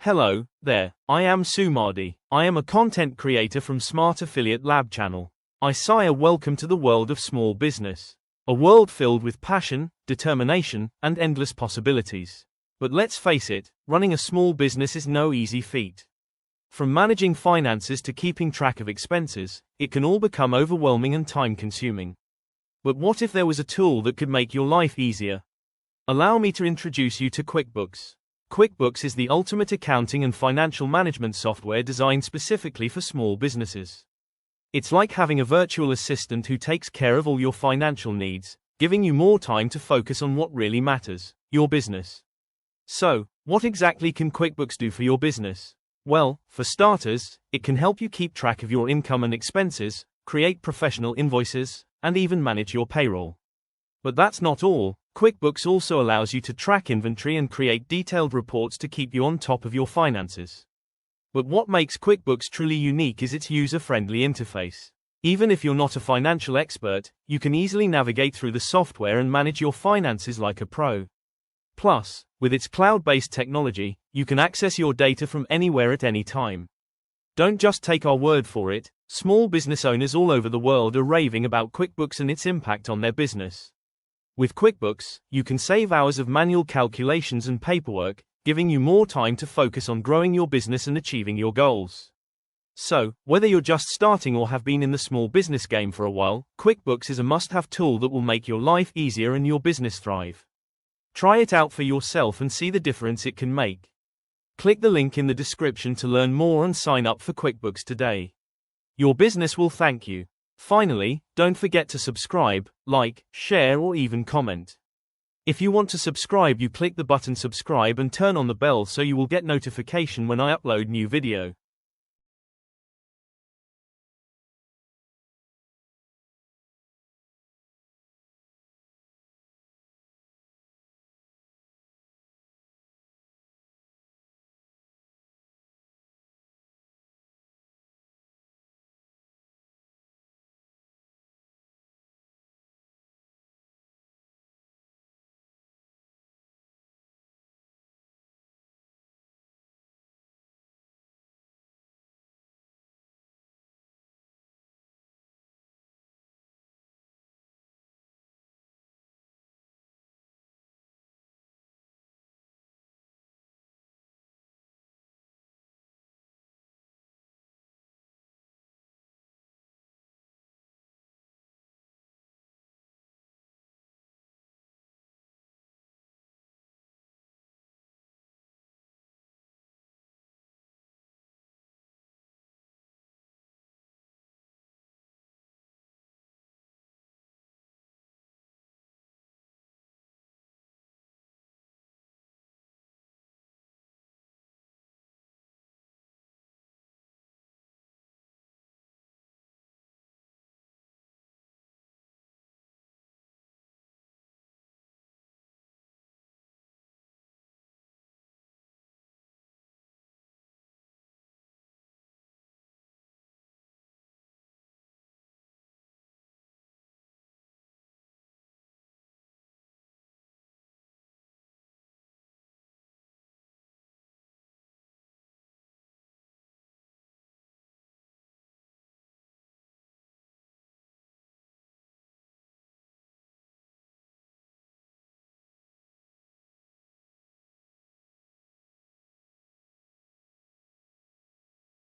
Hello there, I am Sumardi. I am a content creator from Smart Affiliate Lab channel. I say a welcome to the world of small business. A world filled with passion, determination, and endless possibilities. But let's face it, running a small business is no easy feat. From managing finances to keeping track of expenses, it can all become overwhelming and time-consuming. But what if there was a tool that could make your life easier? Allow me to introduce you to QuickBooks. QuickBooks is the ultimate accounting and financial management software designed specifically for small businesses. It's like having a virtual assistant who takes care of all your financial needs, giving you more time to focus on what really matters, your business. So, what exactly can QuickBooks do for your business? Well, for starters, it can help you keep track of your income and expenses, create professional invoices, and even manage your payroll. But that's not all. QuickBooks also allows you to track inventory and create detailed reports to keep you on top of your finances. But what makes QuickBooks truly unique is its user-friendly interface. Even if you're not a financial expert, you can easily navigate through the software and manage your finances like a pro. Plus, with its cloud-based technology, you can access your data from anywhere at any time. Don't just take our word for it. Small business owners all over the world are raving about QuickBooks and its impact on their business. With QuickBooks, you can save hours of manual calculations and paperwork, giving you more time to focus on growing your business and achieving your goals. So, whether you're just starting or have been in the small business game for a while, QuickBooks is a must-have tool that will make your life easier and your business thrive. Try it out for yourself and see the difference it can make. Click the link in the description to learn more and sign up for QuickBooks today. Your business will thank you. Finally, don't forget to subscribe, like, share or even comment. If you want to subscribe, you click the button subscribe and turn on the bell so you will get notification when I upload new video.